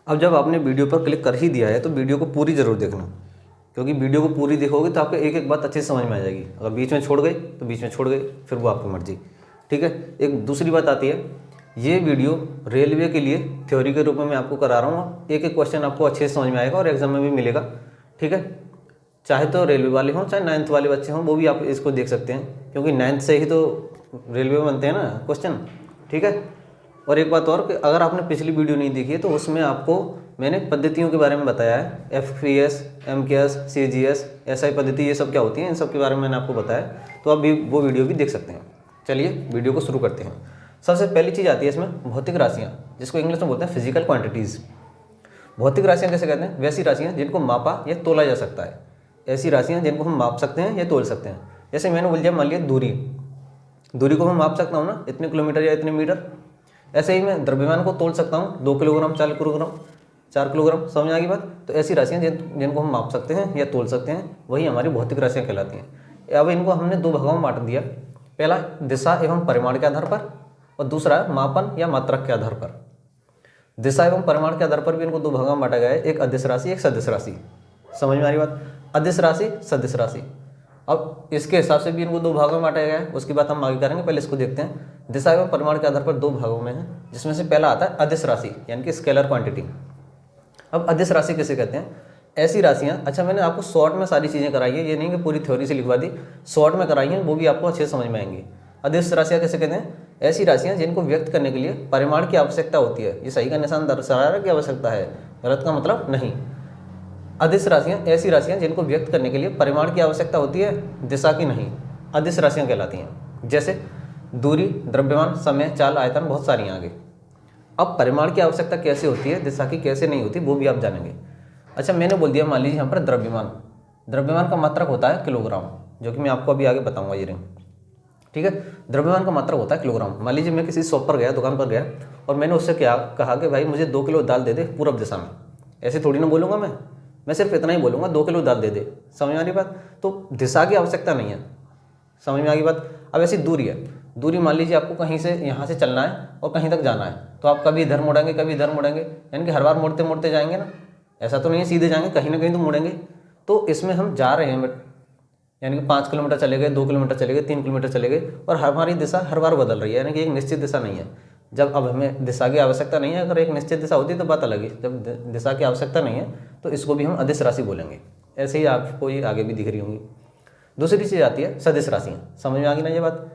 अब जब आपने वीडियो पर क्लिक कर ही दिया है तो वीडियो को पूरी ज़रूर देखना, क्योंकि वीडियो को पूरी देखोगे तो आपको एक एक बात अच्छे से समझ में आ जाएगी। अगर बीच में छोड़ गई तो बीच में छोड़ गई, फिर वो आपकी मर्जी। ठीक है। एक दूसरी बात आती है, ये वीडियो रेलवे के लिए थ्योरी के रूप में मैं आपको करा रहा हूँ। एक एक क्वेश्चन आपको अच्छे से समझ में आएगा और एग्जाम में भी मिलेगा। ठीक है। चाहे तो रेलवे वाले हों चाहे 9th वाले बच्चे हों, वो भी आप इसको देख सकते हैं, क्योंकि 9th से ही तो रेलवे में बनते हैं ना क्वेश्चन। ठीक है। और एक बात और कि अगर आपने पिछली वीडियो नहीं देखी है तो उसमें आपको मैंने पद्धतियों के बारे में बताया है। FPS, MKS, CGS, SI पद्धति, ये सब क्या होती है, इन सब के बारे में मैंने आपको बताया, तो आप भी वो वीडियो भी देख सकते हैं। चलिए वीडियो को शुरू करते हैं। सबसे पहली चीज़ आती है इसमें भौतिक राशियाँ, जिसको इंग्लिश में बोलते हैं फिजिकल क्वांटिटीज़। भौतिक राशियाँ कैसे कहते हैं? वैसी राशियाँ जिनको मापा या तोला जा सकता है, ऐसी राशियाँ जिनको हम माप सकते हैं या तोल सकते हैं। जैसे मैंने बोल दिया, मान लिया दूरी को मैं माप सकता हूँ ना, इतने किलोमीटर या इतने मीटर। ऐसे ही मैं द्रव्यमान को तोल सकता हूँ, 2 किलोग्राम, 4 किलोग्राम। समझ आ गई बात? तो ऐसी राशियाँ जिनको हम माप सकते हैं या तोल सकते हैं, वही हमारी भौतिक राशियाँ कहलाती हैं। अब इनको हमने 2 भागों में बांट दिया। पहला दिशा एवं परिमाण के आधार पर, और दूसरा मापन या मात्रक के आधार पर। दिशा एवं परिमाण के आधार पर भी इनको 2 भागों में बांटा गया है, एक अदिश राशि, एक सदिश राशि। समझ में आ रही बात? अदिश राशि, सदिश राशि। अब इसके हिसाब से भी इनको 2 भागों में बांटा गया है, उसकी बात हम आगे करेंगे। पहले इसको देखते हैं। दिशा एवं परिमाण के आधार पर 2 भागों में है, जिसमें से पहला आता है अदिश राशि, यानी कि स्केलर क्वांटिटी। अब अदिश राशि किसे कहते हैं? ऐसी राशियाँ, अच्छा मैंने आपको शॉर्ट में सारी चीज़ें कराई है, ये नहीं कि पूरी थ्योरी से लिखवा दी, शॉर्ट में कराई है, वो भी आपको अच्छे से समझ में आएंगी। अदिश राशियाँ कैसे कहते हैं? ऐसी राशियाँ जिनको व्यक्त करने के लिए परिमाण की आवश्यकता होती है। ये सही का निशान दर्शा रहा है कि आवश्यकता है, गलत का मतलब नहीं। अदिश राशियाँ ऐसी राशियाँ जिनको व्यक्त करने के लिए परिमाण की आवश्यकता होती है, दिशा की नहीं, अदिश राशियाँ कहलाती हैं। जैसे दूरी, द्रव्यमान, समय, चाल, आयतन, बहुत सारी आगे। अब परिमाण की आवश्यकता कैसे होती है, दिशा की कैसे नहीं होती, वो भी आप जानेंगे। अच्छा मैंने बोल दिया, मान लीजिए यहाँ पर द्रव्यमान का मात्रक होता है किलोग्राम, जो कि मैं आपको अभी आगे बताऊँगा ये रिंग। ठीक है। द्रव्यमान का मात्रक होता है किलोग्राम। मान लीजिए मैं किसी शॉप पर गया, दुकान पर गया, और मैंने उससे क्या कहा कि भाई मुझे 2 किलो दाल दे दे पूर्व दिशा में। ऐसे थोड़ी ना बोलूँगा मैं सिर्फ इतना ही बोलूँगा, 2 किलो दाल दे दे। समझ में आ रही बात? तो दिशा की आवश्यकता नहीं है। समझ में आ गई बात? अब ऐसी दूरी है, दूरी मान लीजिए आपको कहीं से यहाँ से चलना है और कहीं तक जाना है, तो आप कभी इधर मुड़ेंगे कभी इधर मुड़ेंगे, यानी कि हर बार मुड़ते मुड़ते जाएंगे ना, ऐसा तो नहीं है सीधे जाएंगे, कहीं ना कहीं तो मुड़ेंगे। तो इसमें हम जा रहे हैं, यानी कि 5 किलोमीटर चले गए, 2 किलोमीटर चले गए, 3 किलोमीटर चले गए, और हमारी दिशा हर बार बदल रही है, यानी कि एक निश्चित दिशा नहीं है। जब अब हमें दिशा की आवश्यकता नहीं है, अगर एक निश्चित दिशा होती तो बात अलग है। जब दिशा की आवश्यकता नहीं है तो इसको भी हम अदिश राशि बोलेंगे। ऐसे ही आपको ये आगे भी दिख रही होंगी। दूसरी चीज़ आती है सदिश राशियाँ। समझ में आ गई ना ये बात?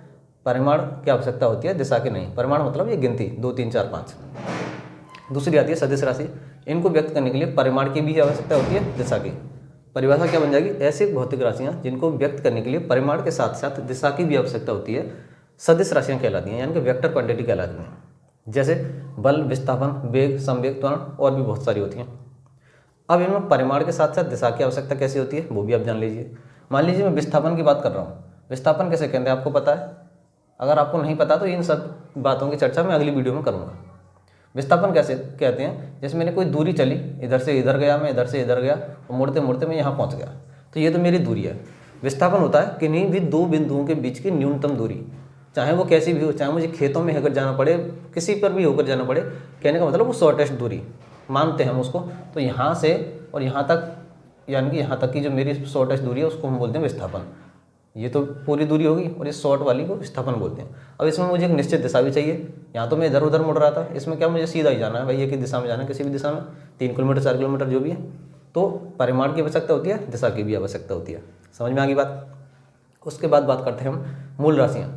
परिमाण की आवश्यकता होती है, दिशा की नहीं। परिमाण मतलब ये गिनती 2, 3, 4, 5। दूसरी आती है सदिश राशि। इनको व्यक्त करने के लिए परिमाण की भी आवश्यकता होती है, दिशा की। परिभाषा क्या बन जाएगी? ऐसी भौतिक राशियाँ जिनको व्यक्त करने के लिए परिमाण के साथ साथ दिशा की भी आवश्यकता होती है, सदिश राशियाँ कहलाती हैं, यानी कि वेक्टर क्वांटिटी कहलाती हैं। जैसे बल, विस्थापन, वेग, संवेग, त्वरण, और भी बहुत सारी होती हैं। अब इनमें परिमाण के साथ साथ दिशा की आवश्यकता कैसी होती है, वो भी आप जान लीजिए। मान लीजिए मैं विस्थापन की बात कर रहा हूँ। विस्थापन कैसे कहते हैं आपको पता है? अगर आपको नहीं पता तो इन सब बातों की चर्चा मैं अगली वीडियो में करूँगा। विस्थापन कैसे कहते हैं? जैसे मैंने कोई दूरी चली, इधर से इधर गया, मैं इधर से इधर गया, और मुड़ते मुड़ते मैं यहाँ पहुँच गया, तो ये तो मेरी दूरी है। विस्थापन होता है किन्हीं भी 2 बिंदुओं के बीच की न्यूनतम दूरी, चाहे वो कैसी भी हो, चाहे मुझे खेतों में होकर जाना पड़े, किसी पर भी होकर जाना पड़े, कहने का मतलब वो शॉर्टेस्ट दूरी मानते हैं हम उसको। तो यहाँ से और यहाँ तक, यानी कि यहाँ तक की जो मेरी शॉर्टेस्ट दूरी है उसको हम बोलते हैं विस्थापन। ये तो पूरी दूरी होगी, और ये शॉर्ट वाली को विस्थापन बोलते हैं। अब इसमें मुझे एक निश्चित दिशा भी चाहिए। यहाँ तो मैं इधर उधर मुड़ रहा था, इसमें क्या मुझे सीधा ही जाना है भाई, एक ही दिशा में जाना है, किसी भी दिशा में, 3 किलोमीटर 4 किलोमीटर जो भी है। तो परिमाण की आवश्यकता होती है, दिशा की भी आवश्यकता होती है। समझ में आ गई बात? उसके बाद बात करते हैं हम मूल राशियाँ।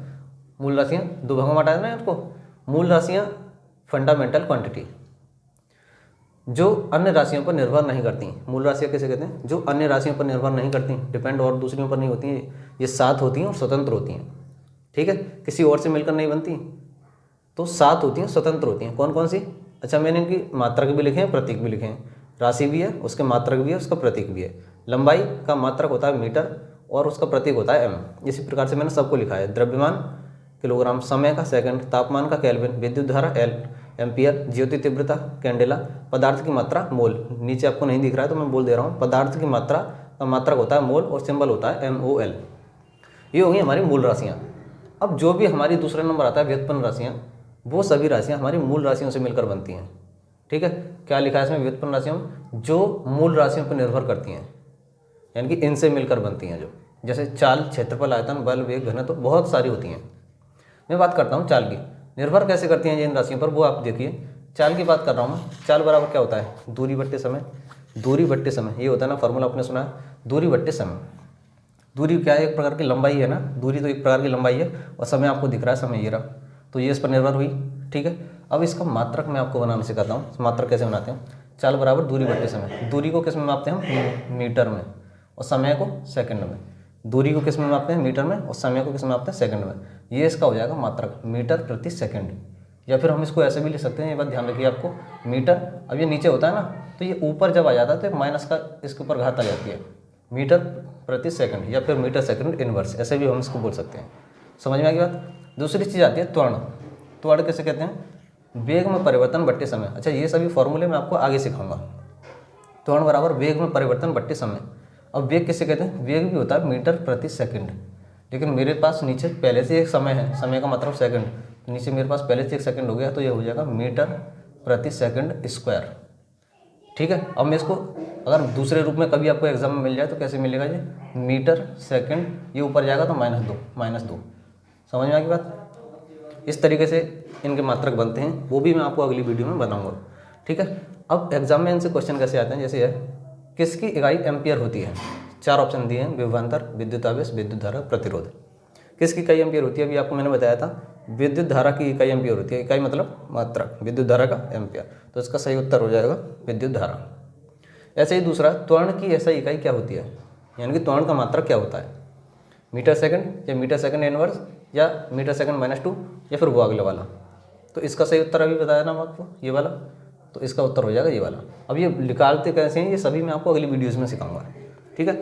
मूल राशियाँ 2 भागों में बांटा है ना आपको। मूल राशियाँ फंडामेंटल क्वांटिटी, जो अन्य राशियों पर निर्भर नहीं करती। मूल राशियाँ कैसे कहते हैं? जो अन्य राशियों पर निर्भर नहीं करती, डिपेंड और दूसरियों पर नहीं होती हैं, ये साथ होती हैं और स्वतंत्र होती हैं। ठीक है। किसी और से मिलकर नहीं बनती, तो साथ होती हैं, स्वतंत्र होती हैं। कौन कौन सी? अच्छा मैंने इनकी मात्रक भी लिखे हैं, प्रतीक भी लिखे हैं। राशि भी है, उसके मात्रक भी है, उसका प्रतीक भी है। लंबाई का मात्रक होता है मीटर और उसका प्रतीक होता है m। इसी प्रकार से मैंने सबको लिखा है। द्रव्यमान किलोग्राम, समय का सेकंड, तापमान का केल्विन, विद्युत धारा L एम्पियर, ज्योति तीव्रता कैंडेला, पदार्थ की मात्रा मोल। नीचे आपको नहीं दिख रहा है तो मैं बोल दे रहा हूँ, पदार्थ की मात्रा का मात्रक होता है मोल और सिंबल होता है MOL। ये होंगी हमारी मूल राशियाँ। अब जो भी हमारी दूसरा नंबर आता है व्युत्पन्न राशियाँ, वो सभी राशियाँ हमारी मूल राशियों से मिलकर बनती हैं। ठीक है, क्या लिखा है इसमें, व्युत्पन्न राशियाँ जो मूल राशियों पर निर्भर करती हैं, यानी कि इनसे मिलकर बनती हैं, जो जैसे चाल, क्षेत्रफल, आयतन, बल, वेग, घनत्व, तो बहुत सारी होती हैं। मैं बात करता हूँ चाल की, निर्भर कैसे करती हैं इन राशियों पर, वो आप देखिए। चाल की बात कर रहा हूँ मैं, चाल बराबर क्या होता है, दूरी बट्टे समय। दूरी बट्टे समय ये होता है ना, फॉर्मूला आपने सुना है, दूरी बट्टे समय। दूरी क्या है, एक प्रकार की लंबाई है ना, दूरी तो एक प्रकार की लंबाई है, और समय आपको दिख रहा है, समय ये रहा, तो ये इस पर निर्भर हुई। ठीक है, अब इसका मात्रक मैं आपको बनाना सिखाता हूँ। मात्रक कैसे बनाते हैं, चाल बराबर दूरी बट्टे समय। दूरी को किस में मापते हैं, मीटर में, और समय को सेकंड में। दूरी को किस में मापते हैं, मीटर में, और समय को किस में मापते हैं, सेकंड में। ये इसका हो जाएगा मात्रक, मीटर प्रति सेकंड। या फिर हम इसको ऐसे भी लिख सकते हैं, ये बात ध्यान रखिए आपको, मीटर, अब ये नीचे होता है ना, तो ये ऊपर जब आ जाता है तो माइनस का इसके ऊपर घात आ जाती है, मीटर प्रति सेकंड, या फिर मीटर सेकंड इनवर्स, ऐसे भी हम इसको बोल सकते हैं। समझ में आ गई बात। दूसरी चीज़ आती है त्वरण। त्वरण कैसे कहते हैं, वेग में परिवर्तन बट्टे समय। अच्छा, ये सभी फॉर्मूले मैं आपको आगे सिखाऊंगा। त्वरण बराबर वेग में परिवर्तन बट्टे समय। अब वेग किसे कहते हैं, वेग भी होता है मीटर प्रति सेकंड, लेकिन मेरे पास नीचे पहले से एक समय है, समय का मतलब सेकंड, नीचे मेरे पास पहले से एक सेकंड हो गया, तो ये हो जाएगा मीटर प्रति सेकंड स्क्वायर। ठीक है, अब मैं इसको अगर दूसरे रूप में कभी आपको एग्जाम में मिल जाए तो कैसे मिलेगा, ये मीटर सेकंड, ये ऊपर जाएगा तो -2। समझ में आ गई बात। इस तरीके से इनके मात्रक बनते हैं, वो भी मैं आपको अगली वीडियो में बताऊंगा। ठीक है, अब एग्जाम में इनसे क्वेश्चन कैसे आते हैं, जैसे है किसकी इकाई एम्पियर होती है। 4 ऑप्शन दिए हैं, विभवांतर, विद्युत आवेश, विद्युत धारा, प्रतिरोध। किसकी इकाई एम्पियर होती है, अभी आपको मैंने बताया था, विद्युत धारा की इकाई एम्पियर होती है। इकाई मतलब मात्रक, विद्युत धारा का एम्पियर, तो इसका सही उत्तर हो जाएगा विद्युत धारा। ऐसे ही दूसरा, त्वरण की ऐसा इकाई क्या होती है, यानी कि त्वरण का मात्रक क्या होता है, मीटर सेकंड, या मीटर सेकंड इनवर्स, या मीटर सेकंड -2, या फिर वो अगला वाला। तो इसका सही उत्तर अभी बताया ना मैं आपको, ये वाला, तो इसका उत्तर हो जाएगा ये वाला। अब ये निकालते कैसे हैं, ये सभी मैं आपको अगली वीडियोज़ में सिखाऊंगा। ठीक है,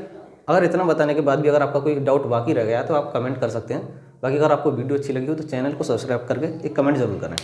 अगर इतना बताने के बाद भी अगर आपका कोई डाउट बाकी रह गया तो आप कमेंट कर सकते हैं। बाकी अगर आपको वीडियो अच्छी लगी हो तो चैनल को सब्सक्राइब करके एक कमेंट जरूर करें।